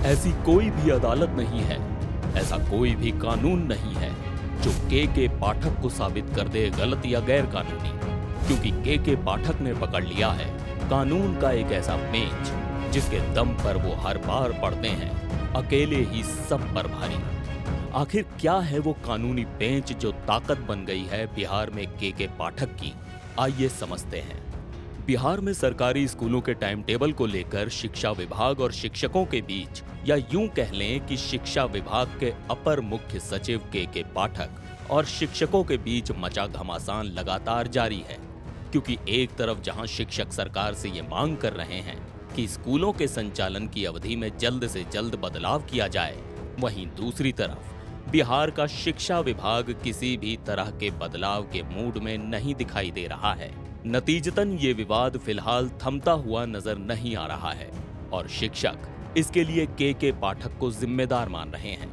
ऐसी कोई भी अदालत नहीं है, ऐसा कोई भी कानून नहीं है जो के पाठक को साबित कर दे गलत या गैर कानूनी, क्योंकि के पाठक ने पकड़ लिया है कानून का एक ऐसा पेंच जिसके दम पर वो हर बार पड़ते हैं, अकेले ही सब पर भारी। आखिर क्या है वो कानूनी पेंच जो ताकत बन गई है बिहार में के पाठक की? आइए समझते हैं। बिहार में सरकारी स्कूलों के टाइम टेबल को लेकर शिक्षा विभाग और शिक्षकों के बीच, या यूं कह लें कि शिक्षा विभाग के अपर मुख्य सचिव के पाठक और शिक्षकों के बीच मचा घमासान लगातार जारी है। क्योंकि एक तरफ जहां शिक्षक सरकार से ये मांग कर रहे हैं कि स्कूलों के संचालन की अवधि में जल्द से जल्द बदलाव किया जाए, वहीं दूसरी तरफ बिहार का शिक्षा विभाग किसी भी तरह के बदलाव के मूड में नहीं दिखाई दे रहा है। नतीजतन ये विवाद फिलहाल थमता हुआ नजर नहीं आ रहा है और शिक्षक इसके लिए के पाठक को जिम्मेदार मान रहे हैं।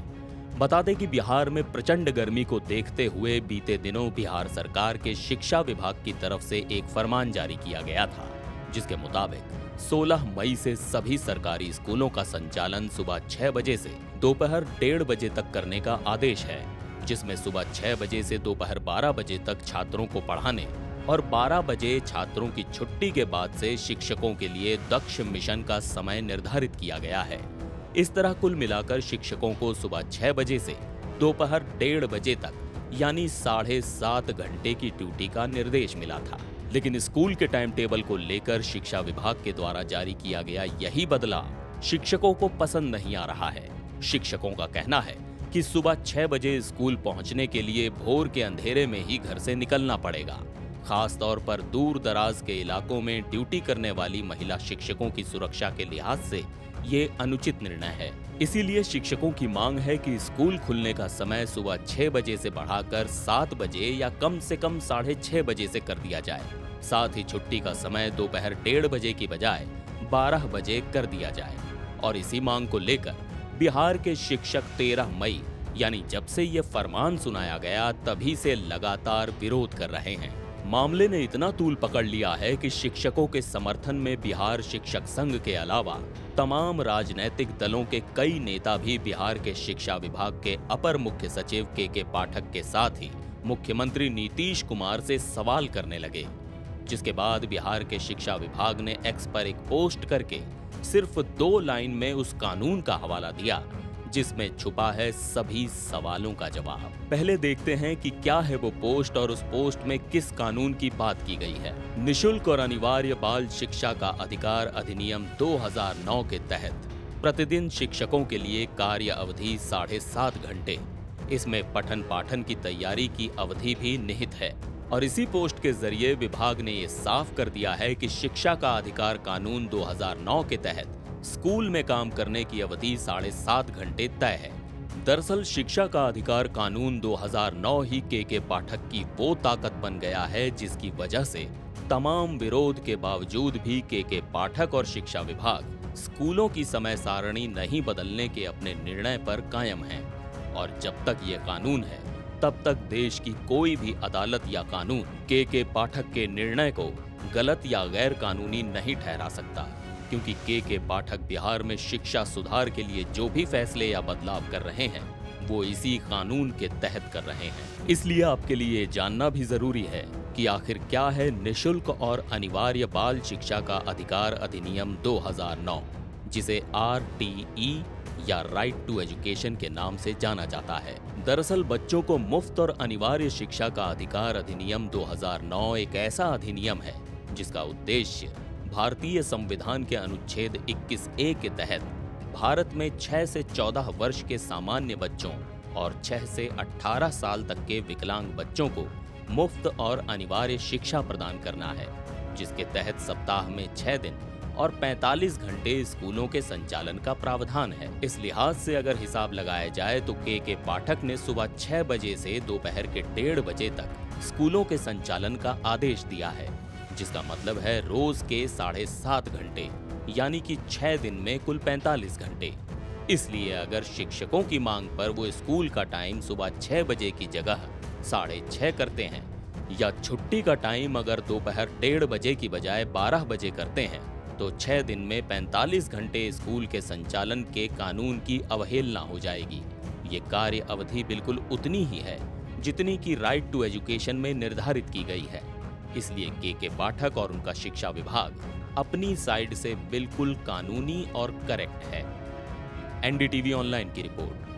बता दें कि बिहार में प्रचंड गर्मी को देखते हुए बीते दिनों बिहार सरकार के शिक्षा विभाग की तरफ से एक फरमान जारी किया गया था, जिसके मुताबिक 16 मई से सभी सरकारी स्कूलों का संचालन सुबह 6 बजे से दोपहर 1:30 बजे तक करने का आदेश है, जिसमें सुबह 6 बजे से दोपहर 12 बजे तक छात्रों को पढ़ाने और 12 बजे छात्रों की छुट्टी के बाद से शिक्षकों के लिए दक्ष मिशन का समय निर्धारित किया गया है। इस तरह कुल मिलाकर शिक्षकों को सुबह 6 बजे से दोपहर 1:30 बजे तक यानी 7.5 घंटे की ड्यूटी का निर्देश मिला था। लेकिन स्कूल के टाइम टेबल को लेकर शिक्षा विभाग के द्वारा जारी किया गया यही बदलाव शिक्षकों को पसंद नहीं आ रहा है। शिक्षकों का कहना है कि सुबह 6 बजे स्कूल पहुंचने के लिए भोर के अंधेरे में ही घर से निकलना पड़ेगा। खास तौर पर दूर दराज के इलाकों में ड्यूटी करने वाली महिला शिक्षकों की सुरक्षा के लिहाज से ये अनुचित निर्णय है। इसीलिए शिक्षकों की मांग है कि स्कूल खुलने का समय सुबह 6 बजे से बढ़ाकर 7 बजे या कम से कम 6:30 बजे से कर दिया जाए। साथ ही छुट्टी का समय दोपहर 1:30 बजे की बजाय 12 बजे कर दिया जाए। और इसी मांग को लेकर बिहार के शिक्षक 13 मई यानी जब से ये फरमान सुनाया गया तभी से लगातार विरोध कर रहे हैं। मामले ने इतना तूल पकड़ लिया है कि शिक्षकों के समर्थन में बिहार शिक्षक संघ के अलावा तमाम राजनैतिक दलों के कई नेता भी बिहार के शिक्षा विभाग के अपर मुख्य सचिव के पाठक के साथ ही मुख्यमंत्री नीतीश कुमार से सवाल करने लगे, जिसके बाद बिहार के शिक्षा विभाग ने एक्स पर एक पोस्ट करके सिर्फ 2 लाइन में उस कानून का हवाला दिया जिसमें छुपा है सभी सवालों का जवाब। पहले देखते हैं कि क्या है वो पोस्ट और उस पोस्ट में किस कानून की बात की गई है। निशुल्क और अनिवार्य बाल शिक्षा का अधिकार अधिनियम 2009 के तहत प्रतिदिन शिक्षकों के लिए कार्य अवधि 7.5 घंटे। इसमें पठन पाठन की तैयारी की अवधि भी निहित है। और इसी पोस्ट के जरिए विभाग ने ये साफ कर दिया है कि शिक्षा का अधिकार कानून 2009 के तहत स्कूल में काम करने की अवधि 7.5 घंटे तय है। दरअसल शिक्षा का अधिकार कानून 2009 ही के पाठक की वो ताकत बन गया है जिसकी वजह से तमाम विरोध के बावजूद भी के पाठक और शिक्षा विभाग स्कूलों की समय सारणी नहीं बदलने के अपने निर्णय पर कायम हैं। और जब तक ये कानून है तब तक देश की कोई भी अदालत या कानून के पाठक के निर्णय को गलत या गैर कानूनी नहीं ठहरा सकता, क्योंकि के पाठक बिहार में शिक्षा सुधार के लिए जो भी फैसले या बदलाव कर रहे हैं वो इसी कानून के तहत कर रहे हैं। इसलिए आपके लिए जानना भी जरूरी है कि आखिर क्या है निशुल्क और अनिवार्य बाल शिक्षा का अधिकार अधिनियम 2009, जिसे RTE या राइट टू एजुकेशन के नाम से जाना जाता है। दरअसल बच्चों को मुफ्त और अनिवार्य शिक्षा का अधिकार अधिनियम 2009 एक ऐसा अधिनियम है जिसका उद्देश्य भारतीय संविधान के अनुच्छेद 21A के तहत भारत में 6 से 14 वर्ष के सामान्य बच्चों और 6 से 18 साल तक के विकलांग बच्चों को मुफ्त और अनिवार्य शिक्षा प्रदान करना है, जिसके तहत सप्ताह में 6 दिन और 45 घंटे स्कूलों के संचालन का प्रावधान है। इस लिहाज से अगर हिसाब लगाया जाए तो के पाठक ने सुबह 6 बजे से दोपहर के 1:30 बजे तक स्कूलों के संचालन का आदेश दिया है, जिसका मतलब है रोज के 7.5 घंटे यानी कि 6 दिन में कुल 45 घंटे। इसलिए अगर शिक्षकों की मांग पर वो स्कूल का टाइम सुबह 6 बजे की जगह 6:30 करते हैं या छुट्टी का टाइम अगर दोपहर 1:30 बजे की बजाय 12 बजे करते हैं तो 6 दिन में 45 घंटे स्कूल के संचालन के कानून की अवहेलना हो जाएगी। ये कार्य अवधि बिल्कुल उतनी ही है जितनी की राइट टू एजुकेशन में निर्धारित की गई है। इसलिए के पाठक और उनका शिक्षा विभाग अपनी साइड से बिल्कुल कानूनी और करेक्ट है। एनडीटीवी ऑनलाइन की रिपोर्ट।